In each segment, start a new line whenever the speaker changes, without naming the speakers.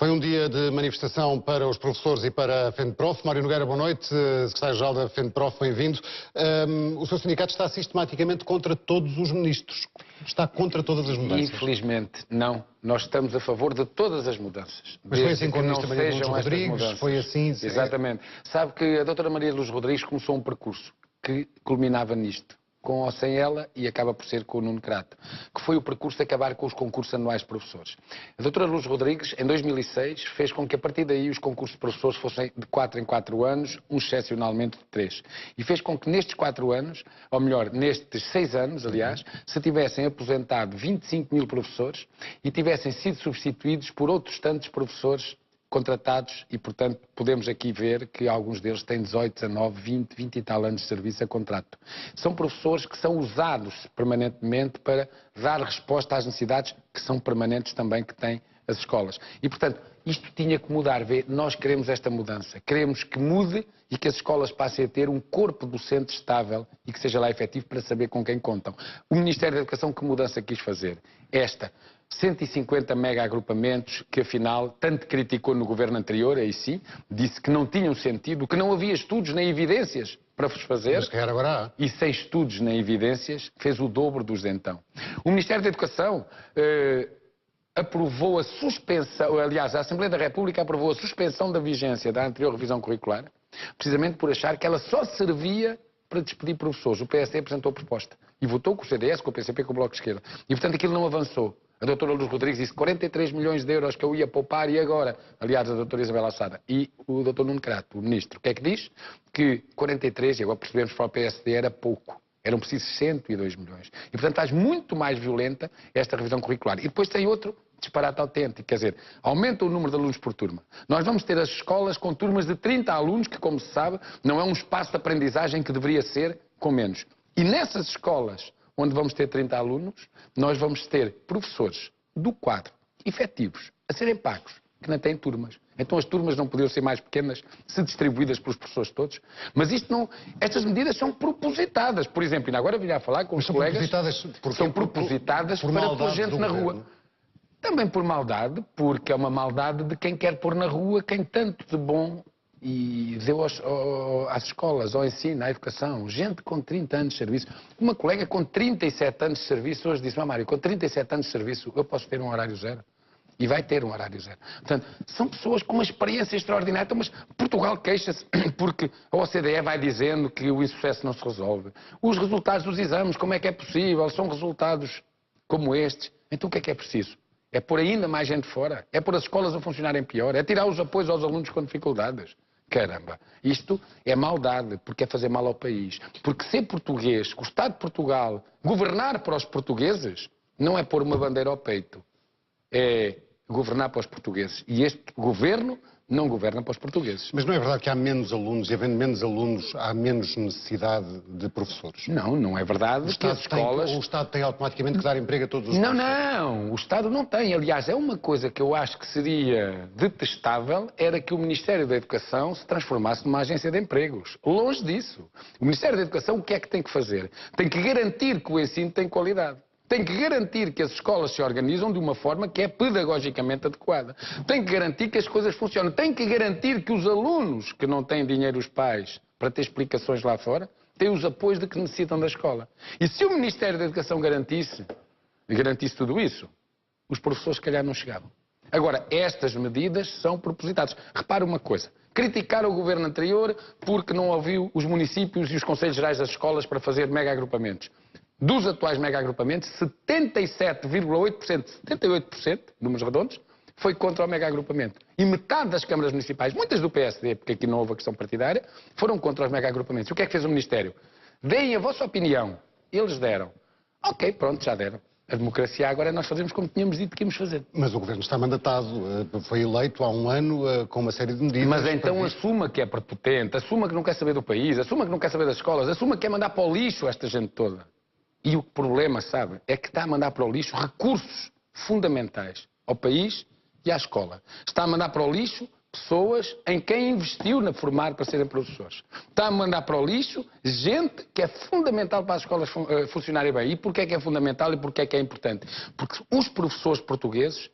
Foi um dia de manifestação para os professores e para a FENPROF. Mário Nogueira, boa noite. Secretário-Geral da FENPROF, bem-vindo. O seu sindicato está sistematicamente contra todos os ministros. Está contra todas as mudanças.
Infelizmente, não. Nós estamos a favor de todas as mudanças.
Mas foi assim com a ministra Maria de
sejam
Lourdes
estas
Rodrigues,
mudanças.
foi assim...
Exatamente. Sabe que a doutora Maria de Lourdes Rodrigues começou um percurso que culminava nisto, com ou sem ela, e acaba por ser com o Nuno Crato, que foi o percurso de acabar com os concursos anuais de professores. A doutora Lourdes Rodrigues, em 2006, fez com que a partir daí os concursos de professores fossem de 4 em 4 anos, excepcionalmente de 3. E fez com que nestes 4 anos, ou melhor, nestes 6 anos, aliás, se tivessem aposentado 25 mil professores e tivessem sido substituídos por outros tantos professores contratados e, portanto, podemos aqui ver que alguns deles têm 18, 19, 20 e tal anos de serviço a contrato. São professores que são usados permanentemente para dar resposta às necessidades que são permanentes também que têm as escolas. E, portanto, isto tinha que mudar. Nós queremos esta mudança. Queremos que mude e que as escolas passem a ter um corpo docente estável e que seja lá efetivo para saber com quem contam. O Ministério da Educação, que mudança quis fazer? Esta. 150 mega agrupamentos que, afinal, tanto criticou no governo anterior, aí sim, disse que não tinham sentido, que não havia estudos nem evidências para os fazer.
Mas que agora há.
E sem estudos nem evidências, fez o dobro dos de então. O Ministério da Educação aprovou a suspensão, aliás, a Assembleia da República aprovou a suspensão da vigência da anterior revisão curricular, precisamente por achar que ela só servia para despedir professores. O PSD apresentou a proposta e votou com o CDS, com o PCP, com o Bloco de Esquerda. E, portanto, aquilo não avançou. A doutora Lourdes Rodrigues disse 43 milhões de euros que eu ia poupar e agora, aliás, a doutora Isabel Assada e o doutor Nuno Crato, o ministro, o que é que diz? Que 43, e agora percebemos que para o PSD era pouco. Eram precisos 102 milhões. E, portanto, faz muito mais violenta esta revisão curricular. E depois tem outro disparate autêntico, quer dizer, aumenta o número de alunos por turma. Nós vamos ter as escolas com turmas de 30 alunos, que, como se sabe, não é um espaço de aprendizagem que deveria ser com menos. E nessas escolas onde vamos ter 30 alunos, nós vamos ter professores do quadro, efetivos, a serem pagos, que não têm turmas. Então as turmas não podiam ser mais pequenas, se distribuídas pelos professores todos. Mas isto não, estas medidas são propositadas. Por exemplo, ainda agora vinha a falar com os colegas... São propositadas para pôr gente na rua. Também por maldade, porque é uma maldade de quem quer pôr na rua quem tanto de bom e deu às escolas, ao ensino, à educação, gente com 30 anos de serviço. Uma colega com 37 anos de serviço hoje disse: Mário, com 37 anos de serviço eu posso ter um horário zero? E vai ter um horário zero. Portanto, são pessoas com uma experiência extraordinária. Então, mas Portugal queixa-se porque a OCDE vai dizendo que o insucesso não se resolve. Os resultados dos exames, como é que é possível? São resultados como estes. Então o que é preciso? É pôr ainda mais gente fora? É pôr as escolas a funcionarem pior? É tirar os apoios aos alunos com dificuldades? Caramba, isto é maldade, porque é fazer mal ao país. Porque ser português, o Estado de Portugal, governar para os portugueses, não é pôr uma bandeira ao peito. É governar para os portugueses. E este governo não governa para os portugueses.
Mas não é verdade que há menos alunos e, havendo menos alunos, há menos necessidade de professores?
Não, não é verdade que as escolas...
O Estado tem automaticamente que dar emprego a todos os
professores?
Não,
o Estado não tem. Aliás, é uma coisa que eu acho que seria detestável, era que o Ministério da Educação se transformasse numa agência de empregos. Longe disso. O Ministério da Educação o que é que tem que fazer? Tem que garantir que o ensino tem qualidade. Tem que garantir que as escolas se organizam de uma forma que é pedagogicamente adequada. Tem que garantir que as coisas funcionam. Tem que garantir que os alunos que não têm dinheiro os pais para ter explicações lá fora têm os apoios de que necessitam da escola. E se o Ministério da Educação garantisse tudo isso, os professores se calhar não chegavam. Agora, estas medidas são propositadas. Repare uma coisa. Criticar o governo anterior porque não ouviu os municípios e os conselhos gerais das escolas para fazer mega agrupamentos. Dos atuais mega-agrupamentos, 77,8%, 78%, números redondos, foi contra o mega-agrupamento. E metade das câmaras municipais, muitas do PSD, porque aqui não houve a questão partidária, foram contra os mega-agrupamentos. O que é que fez o Ministério? Deem a vossa opinião. Eles deram. Ok, pronto, já deram. A democracia agora é nós fazemos como tínhamos dito que íamos fazer.
Mas o governo está mandatado, foi eleito há um ano com uma série de medidas...
Mas então assuma que é prepotente, assuma que não quer saber do país, assuma que não quer saber das escolas, assuma que quer mandar para o lixo esta gente toda. E o problema, sabe, é que está a mandar para o lixo recursos fundamentais ao país e à escola. Está a mandar para o lixo pessoas em quem investiu na formar para serem professores. Está a mandar para o lixo gente que é fundamental para as escolas funcionarem bem. E porquê é que é fundamental e porquê é que é importante? Porque os professores portugueses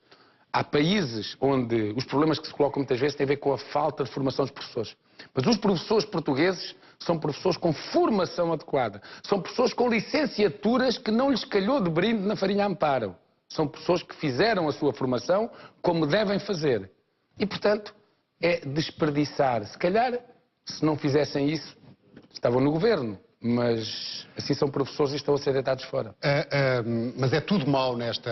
Há países onde os problemas que se colocam muitas vezes têm a ver com a falta de formação dos professores. Mas os professores portugueses são professores com formação adequada. São professores com licenciaturas que não lhes calhou de brinde na farinha Amparo. São pessoas que fizeram a sua formação como devem fazer. E, portanto, é desperdiçar. Se calhar, se não fizessem isso, estavam no governo. Mas assim são professores e estão a ser deitados fora.
Mas é tudo mau neste...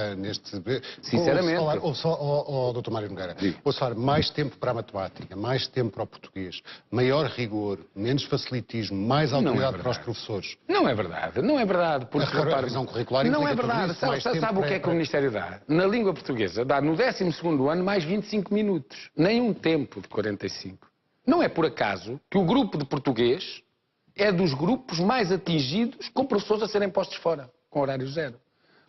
Sinceramente.
Dr. Mário Nogueira, ouço falar mais tempo para a matemática, mais tempo para o português, maior rigor, menos facilitismo, mais autoridade para os professores.
Não é verdade. Não é verdade. Porque,
a revisão curricular
não é
tudo
verdade.
isso,
Sabe o que é que o Ministério dá? Na língua portuguesa dá no 12º ano mais 25 minutos. Nem um tempo de 45. Não é por acaso que o grupo de português é dos grupos mais atingidos com professores a serem postos fora, com horário zero.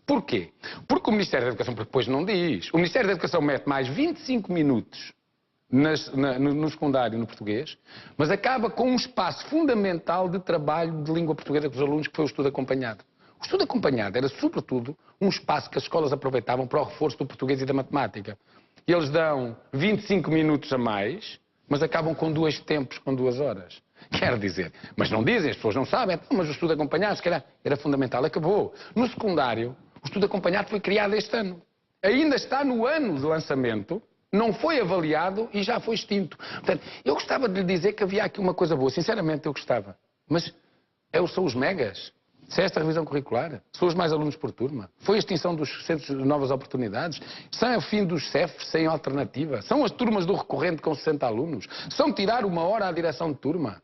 Porquê? Porque o Ministério da Educação, depois não diz, o Ministério da Educação mete mais 25 minutos no secundário, no português, mas acaba com um espaço fundamental de trabalho de língua portuguesa com os alunos, que foi o estudo acompanhado. O estudo acompanhado era, sobretudo, um espaço que as escolas aproveitavam para o reforço do português e da matemática. E eles dão 25 minutos a mais, mas acabam com 2 tempos, com 2 horas. Quer dizer, mas não dizem, as pessoas não sabem, mas o estudo acompanhado, se calhar, era fundamental, acabou. No secundário, o estudo acompanhado foi criado este ano. Ainda está no ano de lançamento, não foi avaliado e já foi extinto. Portanto, eu gostava de lhe dizer que havia aqui uma coisa boa, sinceramente eu gostava. Mas são os megas. Se é esta revisão curricular, são os mais alunos por turma, foi a extinção dos centros de novas oportunidades, são o fim dos CEFs sem alternativa, são as turmas do recorrente com 60 alunos, são tirar 1 hora à direção de turma.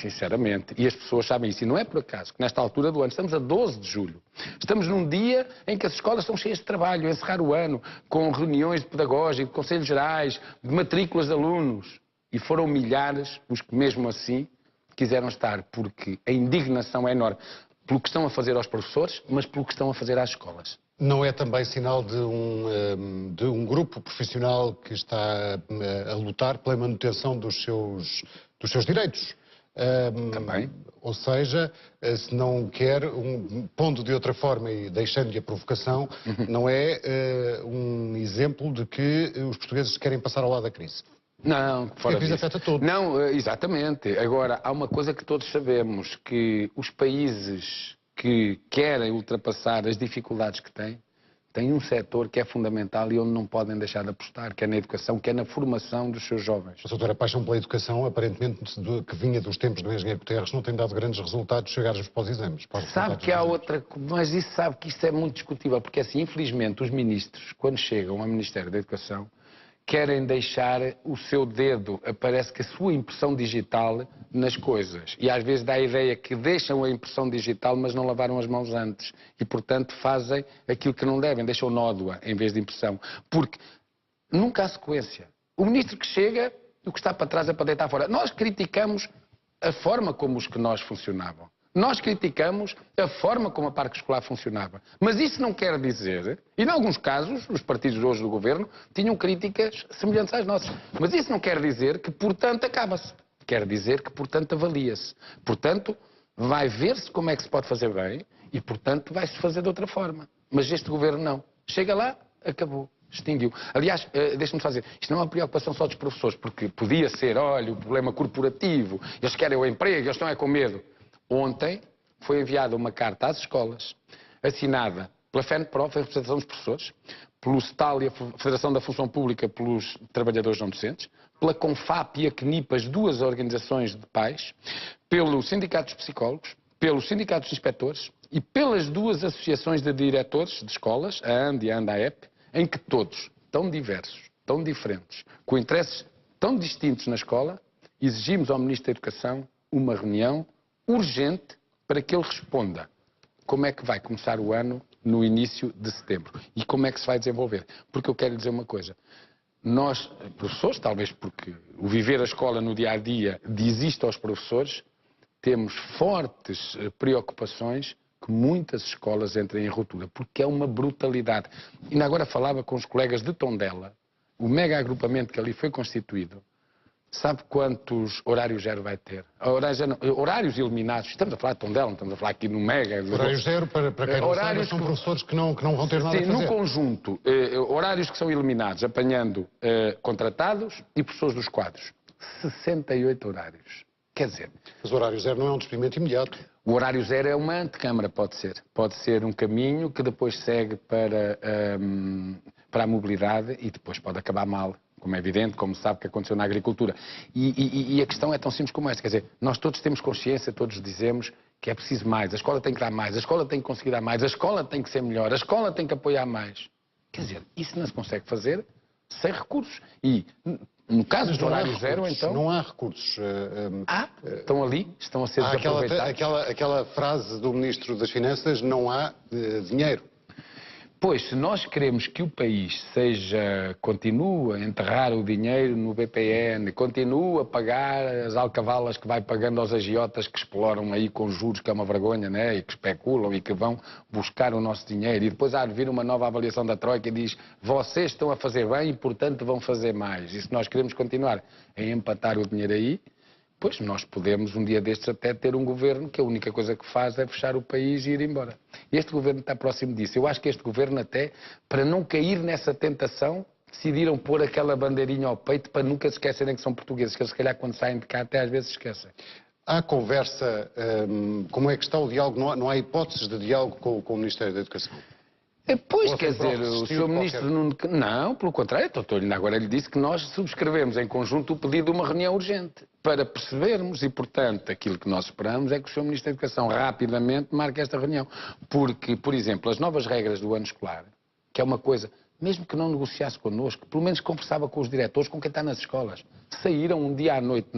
Sinceramente, e as pessoas sabem isso, e não é por acaso que nesta altura do ano, estamos a 12 de julho, estamos num dia em que as escolas estão cheias de trabalho, a encerrar o ano, com reuniões de pedagógico, de conselhos gerais, de matrículas de alunos, e foram milhares os que mesmo assim quiseram estar, porque a indignação é enorme, pelo que estão a fazer aos professores, mas pelo que estão a fazer às escolas.
Não é também sinal de um grupo profissional que está a lutar pela manutenção dos seus direitos?
Também.
Ou seja, se não quer, pondo de outra forma e deixando-lhe a provocação, não é um exemplo de que os portugueses querem passar ao lado da crise?
Não, fora disso. A
crise afeta todos.
Não, exatamente. Agora, há uma coisa que todos sabemos, que os países que querem ultrapassar as dificuldades que têm um setor que é fundamental e onde não podem deixar de apostar, que é na educação, que é na formação dos seus jovens.
A doutora paixão pela educação, aparentemente, que vinha dos tempos do engenheiro Guterres, não tem dado grandes resultados chegarmos para os exames.
Sabe que há outra... Mas isso sabe que isso é muito discutível, porque assim, infelizmente, os ministros, quando chegam ao Ministério da Educação, querem deixar o seu dedo, parece que a sua impressão digital nas coisas. E às vezes dá a ideia que deixam a impressão digital, mas não lavaram as mãos antes. E, portanto, fazem aquilo que não devem, deixam nódoa em vez de impressão. Porque nunca há sequência. O ministro que chega, o que está para trás é para deitar fora. Nós criticamos a forma como os que nós funcionavam. Nós criticamos a forma como a parque escolar funcionava. Mas isso não quer dizer, e em alguns casos, os partidos hoje do governo tinham críticas semelhantes às nossas. Mas isso não quer dizer que, portanto, acaba-se. Quer dizer que, portanto, avalia-se. Portanto, vai ver-se como é que se pode fazer bem e, portanto, vai-se fazer de outra forma. Mas este governo não. Chega lá, acabou. Extinguiu. Aliás, deixe-me fazer, isto não é uma preocupação só dos professores, porque podia ser, olha, o problema corporativo, eles querem o emprego, eles estão com medo. Ontem foi enviada uma carta às escolas, assinada pela FENPROF, a representação dos professores, pelo STAL e a Federação da Função Pública pelos trabalhadores não docentes, pela CONFAP e a CNIP, as 2 organizações de pais, pelos sindicatos de psicólogos, pelos sindicatos de inspectores e pelas 2 associações de diretores de escolas, a AND e a ANDAEP, em que todos, tão diversos, tão diferentes, com interesses tão distintos na escola, exigimos ao Ministro da Educação uma reunião urgente para que ele responda como é que vai começar o ano no início de setembro e como é que se vai desenvolver. Porque eu quero lhe dizer uma coisa, nós, professores, talvez porque o viver a escola no dia-a-dia diz isto aos professores, temos fortes preocupações que muitas escolas entrem em ruptura, porque é uma brutalidade. Ainda agora falava com os colegas de Tondela, o mega agrupamento que ali foi constituído, Sabe quantos horários zero vai ter? Horários eliminados. Estamos a falar de Tondela, não estamos a falar aqui no Mega.
Horário zero, para quem não sabe, são professores que não vão ter nada a fazer.
No conjunto, horários que são eliminados, apanhando contratados e professores dos quadros. 68 horários. Quer dizer...
Mas o horário zero não é um despedimento imediato.
O horário zero é uma antecâmara, pode ser. Pode ser um caminho que depois segue para a mobilidade e depois pode acabar mal, como é evidente, como se sabe que aconteceu na agricultura. E a questão é tão simples como esta, quer dizer, nós todos temos consciência, todos dizemos que é preciso mais, a escola tem que dar mais, a escola tem que conseguir dar mais, a escola tem que ser melhor, a escola tem que apoiar mais. Quer dizer, isso não se consegue fazer sem recursos. E, no caso do horário zero, então...
Não há recursos.
Estão ali, estão a ser desaproveitados.
Aquela frase do Ministro das Finanças, não há dinheiro.
Pois, se nós queremos que o país continue a enterrar o dinheiro no BPN, continue a pagar as alcavalas que vai pagando aos agiotas que exploram aí com juros, que é uma vergonha, né? E que especulam e que vão buscar o nosso dinheiro. E depois há de vir uma nova avaliação da Troika e diz: vocês estão a fazer bem e, portanto, vão fazer mais. E se nós queremos continuar a empatar o dinheiro aí, pois nós podemos, um dia destes, até ter um governo que a única coisa que faz é fechar o país e ir embora. E este governo está próximo disso. Eu acho que este governo, até, para não cair nessa tentação, decidiram pôr aquela bandeirinha ao peito para nunca se esquecerem que são portugueses, que eles, se calhar, quando saem de cá, até às vezes se esquecem.
Há conversa, como é que está o diálogo? Não há hipóteses de diálogo com o Ministério da Educação?
Pois, quer dizer, o Sr. Ministro... Não, pelo contrário, ainda agora lhe disse que nós subscrevemos em conjunto o pedido de uma reunião urgente para percebermos e, portanto, aquilo que nós esperamos é que o Sr. Ministro da Educação rapidamente marque esta reunião. Porque, por exemplo, as novas regras do ano escolar, que é uma coisa, mesmo que não negociasse connosco, pelo menos conversava com os diretores, com quem está nas escolas. Saíram um dia à noite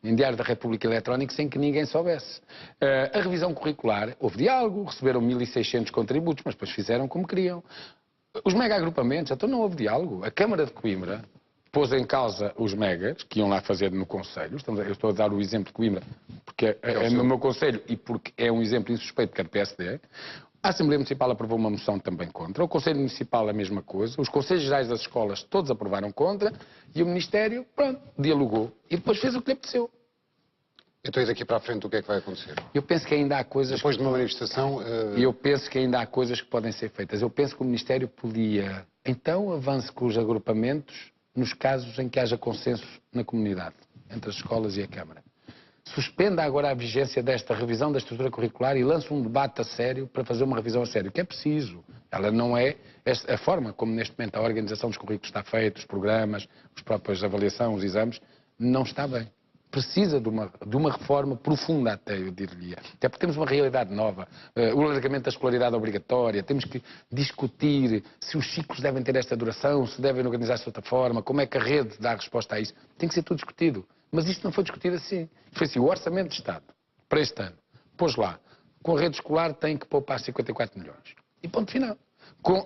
em Diário da República Eletrónico sem que ninguém soubesse. A revisão curricular, houve diálogo, receberam 1.600 contributos, mas depois fizeram como queriam. Os mega-agrupamentos, então não houve diálogo. A Câmara de Coimbra pôs em causa os megas, que iam lá fazer no Conselho. Eu estou a dar o exemplo de Coimbra, porque é no meu Conselho e porque é um exemplo insuspeito, que é do PSD. A Assembleia Municipal aprovou uma moção também contra, o Conselho Municipal a mesma coisa, os Conselhos Gerais das Escolas todos aprovaram contra e o Ministério, pronto, dialogou e depois fez o que lhe apeteceu.
Então, e daqui para a frente, o que é que vai acontecer?
Eu penso que ainda há coisas...
Depois de uma manifestação...
Eu penso que ainda há coisas que podem ser feitas. Eu penso que o Ministério podia, então, avance com os agrupamentos nos casos em que haja consenso na comunidade, entre as escolas e a Câmara. Suspenda agora a vigência desta revisão da estrutura curricular e lance um debate a sério para fazer uma revisão a sério, que é preciso. Ela não é a forma como neste momento a organização dos currículos está feita, os programas, as próprias avaliações, os exames, não está bem. Precisa de uma reforma profunda até, eu diria. Até porque temos uma realidade nova, o alargamento da escolaridade obrigatória, temos que discutir se os ciclos devem ter esta duração, se devem organizar-se de outra forma, como é que a rede dá a resposta a isso. Tem que ser tudo discutido. Mas isto não foi discutido assim. Foi assim, o Orçamento de Estado, para este ano, pôs lá, com a rede escolar tem que poupar 54 milhões. E ponto final.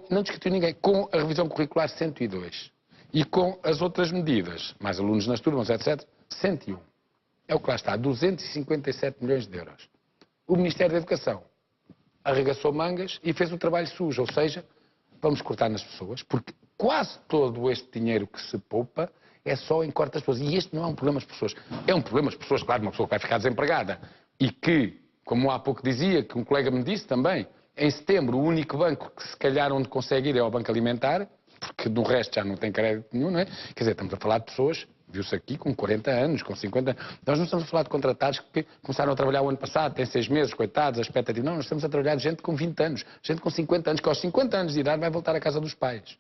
Não discutiu ninguém. Com a revisão curricular, 102. E com as outras medidas, mais alunos nas turmas, etc., 101. É o que lá está, 257 milhões de euros. O Ministério da Educação arregaçou mangas e fez o trabalho sujo, ou seja, vamos cortar nas pessoas, porque quase todo este dinheiro que se poupa é só em corte das pessoas. E este não é um problema das pessoas. É um problema das pessoas, claro, uma pessoa que vai ficar desempregada. E que, como há pouco dizia, que um colega me disse também, em setembro o único banco que se calhar onde consegue ir é o Banco Alimentar, porque do resto já não tem crédito nenhum, não é? Quer dizer, estamos a falar de pessoas, viu-se aqui, com 40 anos, com 50 anos. Nós não estamos a falar de contratados que começaram a trabalhar o ano passado, têm 6 meses, coitados, a expectativa. Não, nós estamos a trabalhar de gente com 20 anos, gente com 50 anos, que aos 50 anos de idade vai voltar à casa dos pais.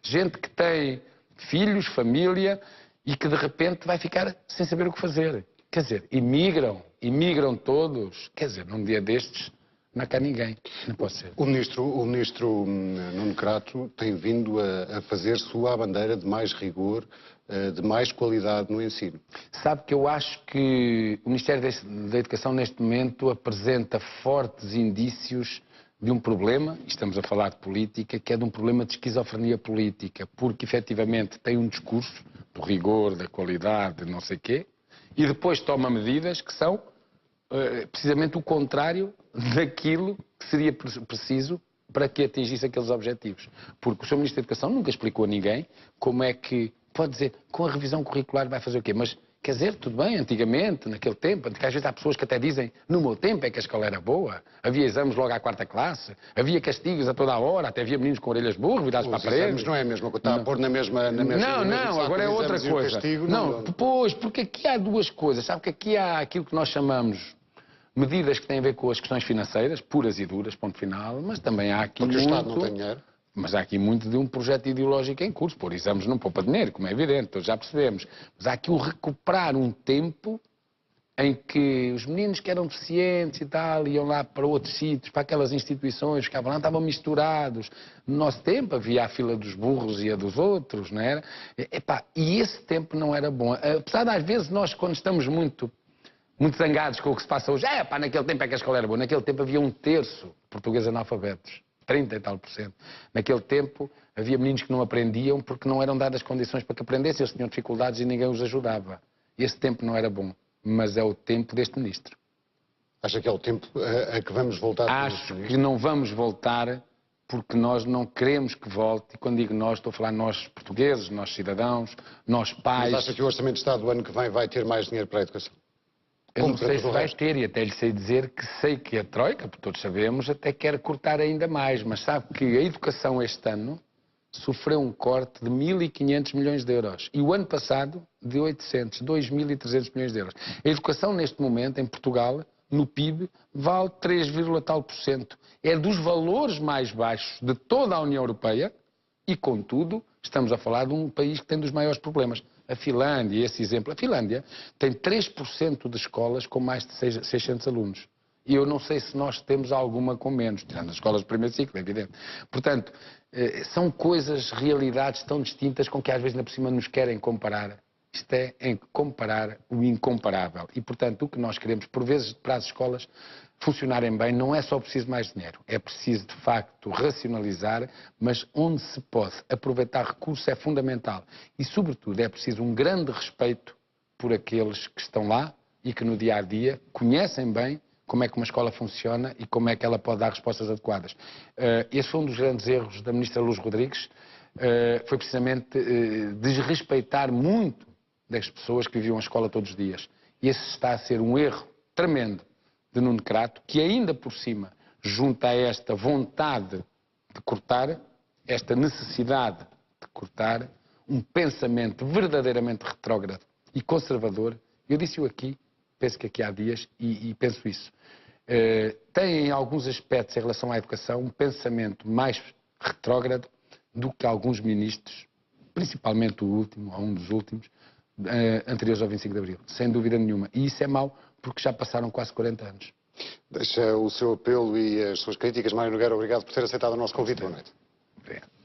Gente que tem filhos, família, e que de repente vai ficar sem saber o que fazer. Quer dizer, imigram todos. Quer dizer, num dia destes não há cá ninguém. Não pode ser.
O ministro Nuno Crato tem vindo a fazer sua a bandeira de mais rigor, de mais qualidade no ensino.
Sabe que eu acho que o Ministério da Educação neste momento apresenta fortes indícios de um problema, e estamos a falar de política, que é de um problema de esquizofrenia política, porque efetivamente tem um discurso do rigor, da qualidade, de não sei quê, e depois toma medidas que são precisamente o contrário daquilo que seria preciso para que atingisse aqueles objetivos. Porque o Sr. Ministro da Educação nunca explicou a ninguém como é que, pode dizer, com a revisão curricular vai fazer o quê? Mas, Quer dizer, tudo bem, antigamente, naquele tempo, às vezes há pessoas que até dizem, no meu tempo é que a escola era boa, havia exames logo à quarta classe, havia castigos a toda a hora, até havia meninos com orelhas burras virados para a parede.
Mas não é a mesma coisa, está a pôr na mesma
Não, agora é outra coisa. Não, pois, porque aqui há duas coisas, sabe que aqui há aquilo que nós chamamos medidas que têm a ver com as questões financeiras, puras e duras, ponto final, mas também há aqui
porque
muito...
o Estado não tem dinheiro.
Mas há aqui muito de um projeto ideológico em curso. Pôr exames não poupa dinheiro, como é evidente, todos já percebemos. Mas há aqui o recuperar um tempo em que os meninos que eram deficientes e tal, iam lá para outros sítios, para aquelas instituições, ficavam lá, estavam misturados. No nosso tempo havia a fila dos burros e a dos outros, não era? E esse tempo não era bom. Apesar de às vezes nós, quando estamos muito zangados com o que se passa hoje, naquele tempo é que a escola era boa. Naquele tempo havia 1/3 de portugueses analfabetos. 30 e tal %. Naquele tempo havia meninos que não aprendiam porque não eram dadas condições para que aprendessem, eles tinham dificuldades e ninguém os ajudava. Esse tempo não era bom, mas é o tempo deste ministro.
Acha que é o tempo a que vamos voltar?
Acho que não vamos voltar porque nós não queremos que volte, e quando digo nós, estou a falar nós portugueses, nós cidadãos, nós pais.
Mas acha que o Orçamento de Estado do ano que vem vai ter mais dinheiro para a educação?
Eu não sei se vai ter, e até lhe sei dizer que sei que a Troika, porque todos sabemos, até quer cortar ainda mais. Mas sabe que a educação este ano sofreu um corte de 1.500 milhões de euros. E o ano passado, de 2.300 milhões de euros. A educação neste momento, em Portugal, no PIB, vale 3, tal %. É dos valores mais baixos de toda a União Europeia e, contudo, estamos a falar de um país que tem dos maiores problemas. A Finlândia, esse exemplo, a Finlândia tem 3% de escolas com mais de 600 alunos. E eu não sei se nós temos alguma com menos, tirando as escolas do primeiro ciclo, é evidente. Portanto, são coisas, realidades tão distintas com que às vezes ainda por cima nos querem comparar. Isto é em comparar o incomparável. E, portanto, o que nós queremos, por vezes, para as escolas funcionarem bem, não é só preciso mais dinheiro. É preciso, de facto, racionalizar, mas onde se pode aproveitar recursos é fundamental. E, sobretudo, é preciso um grande respeito por aqueles que estão lá e que, no dia-a-dia, conhecem bem como é que uma escola funciona e como é que ela pode dar respostas adequadas. Esse foi um dos grandes erros da ministra Lourdes Rodrigues, foi precisamente desrespeitar muito das pessoas que viviam a escola todos os dias. Esse está a ser um erro tremendo de Nuno Crato, que ainda por cima junta a esta vontade de cortar, esta necessidade de cortar, um pensamento verdadeiramente retrógrado e conservador. Eu disse-o aqui, penso que aqui há dias, e penso isso. Tem em alguns aspectos em relação à educação um pensamento mais retrógrado do que alguns ministros, principalmente o último, ou um dos últimos, anteriores ao 25 de Abril, sem dúvida nenhuma. E isso é mau, porque já passaram quase 40 anos.
Deixa o seu apelo e as suas críticas. Mário Nogueira, obrigado por ter aceitado o nosso convite. Boa noite.
Obrigado.